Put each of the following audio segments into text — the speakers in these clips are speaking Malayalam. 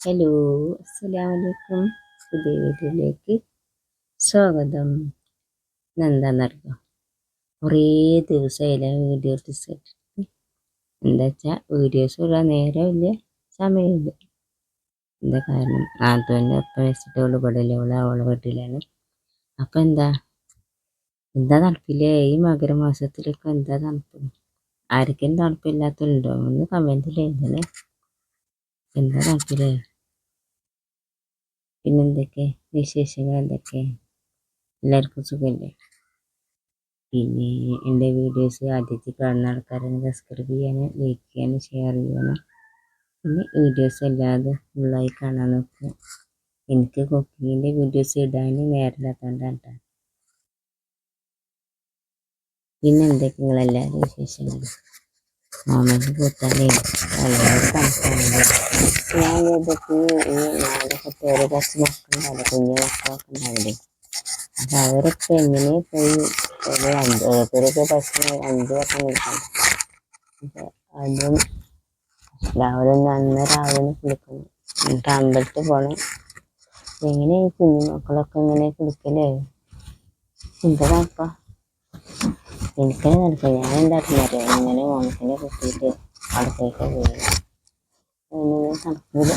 ഹലോ, അസ്സലാമലൈക്കും. പുതിയ വീഡിയോയിലേക്ക് സ്വാഗതം. എന്താണെന്നറിയാം, കുറേ ദിവസമായില്ല വീഡിയോ ഇട്ടിട്ട്. എന്താ വെച്ചാൽ വീഡിയോസ് ഇടാൻ നേരമില്ല, സമയമില്ല. എന്താ കാരണം, നാത്തൂൻ്റെ ഒപ്പം വെച്ചിട്ട് അവള് പെടില്ല, അവളെ വീട്ടിലാണ്. അപ്പം എന്താ തണുപ്പില്ലേ ഈ മകരമാസത്തിലൊക്കെ? എന്താ തണുപ്പ്? ആർക്കും തണുപ്പില്ലാത്തതുണ്ടോ? ഒന്ന് കമൻറ്റിൽ എഴുതണേ. എന്താ തണുപ്പില്ലേ? പിന്നെന്തൊക്കെ വിശേഷങ്ങൾ? എന്തൊക്കെ എല്ലാവർക്കും സുഖമല്ലേ? പിന്നെ എൻ്റെ വീഡിയോസ് ആദ്യത്തെ കാണുന്ന ആൾക്കാരൊന്ന് സബ്സ്ക്രൈബ് ചെയ്യാനും ലൈക്ക് ചെയ്യാനും ഷെയർ ചെയ്യണം. പിന്നെ വീഡിയോസ് അല്ലാതെ ഫുള്ളായി കാണാൻ നോക്കുക. എനിക്ക് കുക്കിങ്ങിൻ്റെ വീഡിയോസ് ഇടാൻ നേരമില്ലാത്തതുകൊണ്ടാണ് കേട്ടോ. പിന്നെ എന്തൊക്കെ നിങ്ങളെല്ലാവരും വിശേഷങ്ങൾ? മാമന് കൂട്ടാനേ വളരെ തണുപ്പാണല്ലോ. ഞാൻ ഇതൊക്കെ ഈ നാടകത്തെ ഒരു കുറച്ച് മക്കളുണ്ടാവില്ല, കുഞ്ഞു മക്കളൊക്കെ ഉണ്ടാവില്ലേ, അപ്പം അവരൊക്കെ എങ്ങനെ പോയി ഒരു ഓരോരുത്തരൊക്കെ പക്ഷേ 5 വർഷം നിൽക്കണം. അപ്പം അതും രാവിലെ രാവിലെ കുളിക്കണം, എന്നിട്ട് അമ്പലത്തിൽ പോകണം. എങ്ങനെ ഈ കുഞ്ഞു മക്കളൊക്കെ ഇങ്ങനെ കുളിക്കലേ? എന്താ നടക്കാം? എനിക്കത് നടക്കാം. ഞാൻ എന്താക്കുന്നറിയാം, ഇങ്ങനെ ഓണത്തിനെ കുത്തിയിട്ട് അടുത്തേക്ക് പോയി അങ്ങനെ തണുപ്പില്ല.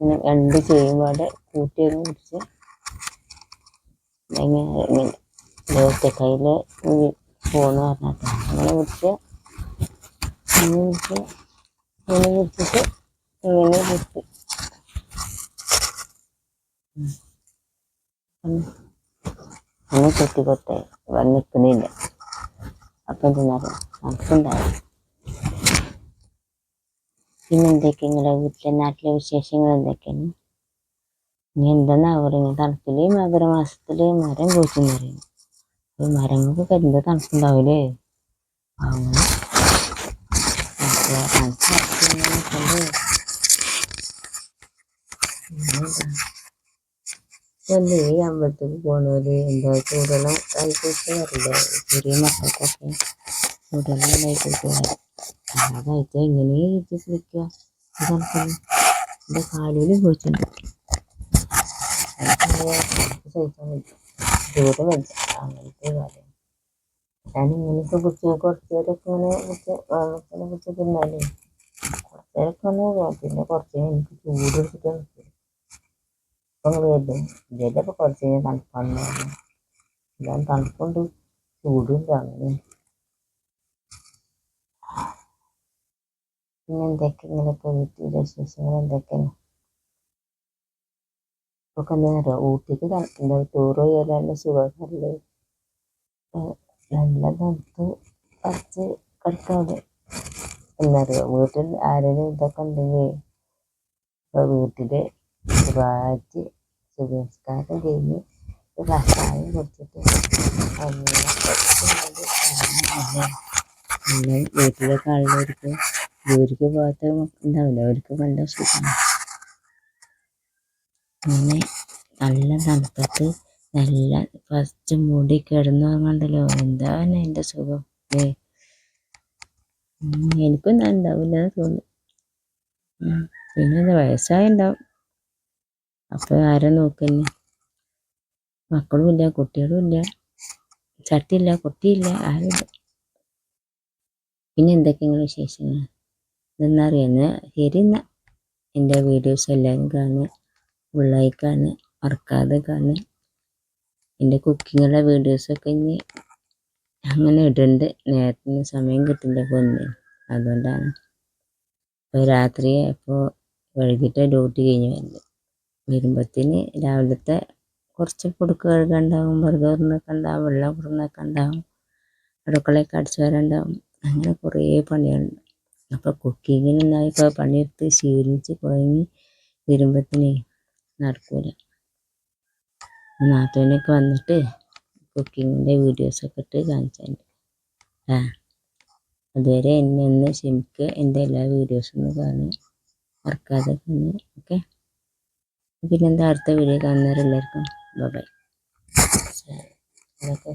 പിന്നെ 2 ചെയ്യുമ്പോൾ കൂട്ടിയൊക്കെ കുടിച്ച് ഇങ്ങനെ കയ്യിൽ ഫോണ് പറഞ്ഞിട്ട് അങ്ങനെ കുടിച്ച് കുടിച്ചിട്ട് ഇങ്ങനെ കുടിച്ച് അങ്ങനെ കൊത്തിക്കൊട്ടെ നിൽക്കുന്നില്ല. അപ്പം എന്തെന്നറിയാം, തണുപ്പുണ്ടാവും. പിന്നെ എന്തൊക്കെ നിങ്ങളുടെ വീട്ടിലെ നാട്ടിലെ വിശേഷങ്ങൾ എന്തൊക്കെയാണ്? ഇനി എന്താണെന്നാ പറയുന്നത്, തണുപ്പിൽ മകരമാസത്തിൽ മരം പൂച്ചെന്ന് പറയുന്നു. അപ്പോൾ മരങ്ങൾക്കൊക്കെ എന്ത് തണുപ്പുണ്ടാവില്ലേ? അങ്ങനെ അല്ലേ ഈ അമ്പലത്തേക്ക് പോകുന്നവര് എന്താ ചൂടെല്ലാം ആയിക്കോട്ടെ അറിയില്ല. ചെറിയ മക്കൾക്കൊക്കെ ചൂടെല്ലാം ആയിക്കോട്ടെ. അതായിട്ട് എങ്ങനെ കുളിക്കുക? എൻ്റെ കാലിൽ പോയിട്ടുണ്ട്, സഹിക്കാൻ പറ്റും, ചൂട് വേണ്ട അങ്ങനത്തെ കാര്യം. ഞാനിങ്ങനെയൊക്കെ കുറച്ച് നേരമൊക്കെ ഇങ്ങനെ വെള്ളത്തിനെ കുറിച്ച് തിന്നാലേ കുറച്ച് നേരമൊക്കെ പിന്നെ കുറച്ച് എനിക്ക് ചൂട് എടുത്തിട്ട് നിൽക്കും. ഇപ്പം കേട്ടു ഇതിലപ്പോൾ കുറച്ച് കഴിഞ്ഞാൽ തണുപ്പാണെന്ന് പറഞ്ഞു. ഞാൻ തണുപ്പുണ്ട് ചൂടുണ്ട് അങ്ങനെ. പിന്നെ എന്തൊക്കെ ഇങ്ങനെയൊക്കെ വീട്ടിലെ വിശേഷങ്ങൾ എന്തൊക്കെയാണ്? ഇപ്പൊക്കെ എന്താ പറയുക, ഊട്ടിക്ക് എന്താ ടൂർ പോയാലും സുഖമല്ലേ? നല്ല തണുത്ത് കുറച്ച് കിടക്കാതെ എന്നറിയാം. വീട്ടിൽ ആരെങ്കിലും ഇതൊക്കെ ഉണ്ടെങ്കിൽ ഇപ്പോൾ വീട്ടിൽ സുഖമായിട്ട് സുഖസ്കാരം കഴിഞ്ഞ് കഷായം കുടിച്ചിട്ട് അങ്ങനെ വീട്ടിലൊക്കെ ആളുകൾക്ക് ജോലിക്ക് പോകാത്ത ഉണ്ടാവില്ല, അവർക്ക് നല്ല സുഖമാണ്. അങ്ങനെ നല്ല തണുപ്പത്ത് നല്ല ഫസ്റ്റ് മൂടി കിടന്നുറങ്ങണ്ടല്ലോ, എന്താണ് എൻ്റെ സുഖം. എനിക്കൊന്നും ഉണ്ടാവില്ല തോന്നുന്നു. പിന്നെ വയസ്സായുണ്ടാവും, അപ്പോൾ ആരാ നോക്കുന്നേ? മക്കളും ഇല്ല, കുട്ടികളും ഇല്ല, ചട്ടിയില്ല, കുട്ടിയില്ല, ആരുമില്ല. പിന്നെ എന്തൊക്കെയാണ് വിശേഷങ്ങൾ ഇതെന്നറിയുന്ന? ശരി എന്നാൽ എൻ്റെ വീഡിയോസ് എല്ലാവരും കാണുക, ഫുള്ളായി കാണുക, മറക്കാതെ കാണുക. എൻ്റെ കുക്കിങ്ങുള്ള വീഡിയോസൊക്കെ ഇനി അങ്ങനെ ഇടുന്നുണ്ട്. നേരത്തിന് സമയം കിട്ടില്ല പോകുന്നത്, അതുകൊണ്ടാണ്. ഇപ്പോൾ രാത്രി ഇപ്പോൾ വൈകിട്ട് ഡ്യൂട്ടി കഴിഞ്ഞ് വരുമ്പോഴത്തേന് രാവിലത്തെ കുറച്ച് പൊടുക്ക് കഴുകാനുണ്ടാവും, ബർഗറിനൊക്കെ ഉണ്ടാവും, വെള്ളം കൊടുക്കുന്നൊക്കെ ഉണ്ടാവും, അടുക്കളയൊക്കെ അടിച്ചു വരാനുണ്ടാവും. അങ്ങനെ കുറേ പണികളുണ്ട്. അപ്പോൾ കുക്കിങ്ങിനൊന്നായി ഇപ്പോൾ പണിയെടുത്ത് ക്ഷീണിച്ച് കുഴങ്ങി വരുമ്പോഴത്തേനെ നടക്കൂല. നാത്തൂനൊക്കെ വന്നിട്ട് കുക്കിങ്ങിൻ്റെ വീഡിയോസൊക്കെ ഇട്ട് കാണിച്ചിട്ടുണ്ട്. അതുവരെ എന്നെ ഒന്ന് ക്ഷമിക്കുക. എൻ്റെ എല്ലാ വീഡിയോസും ഒന്ന് കാണുക, മറക്കാതെ കാണുക. ഓക്കെ, പിന്നെന്താ, അടുത്ത വീഡിയോ കാണുന്നവരെല്ലാവർക്കും ബൈ. ഓക്കെ.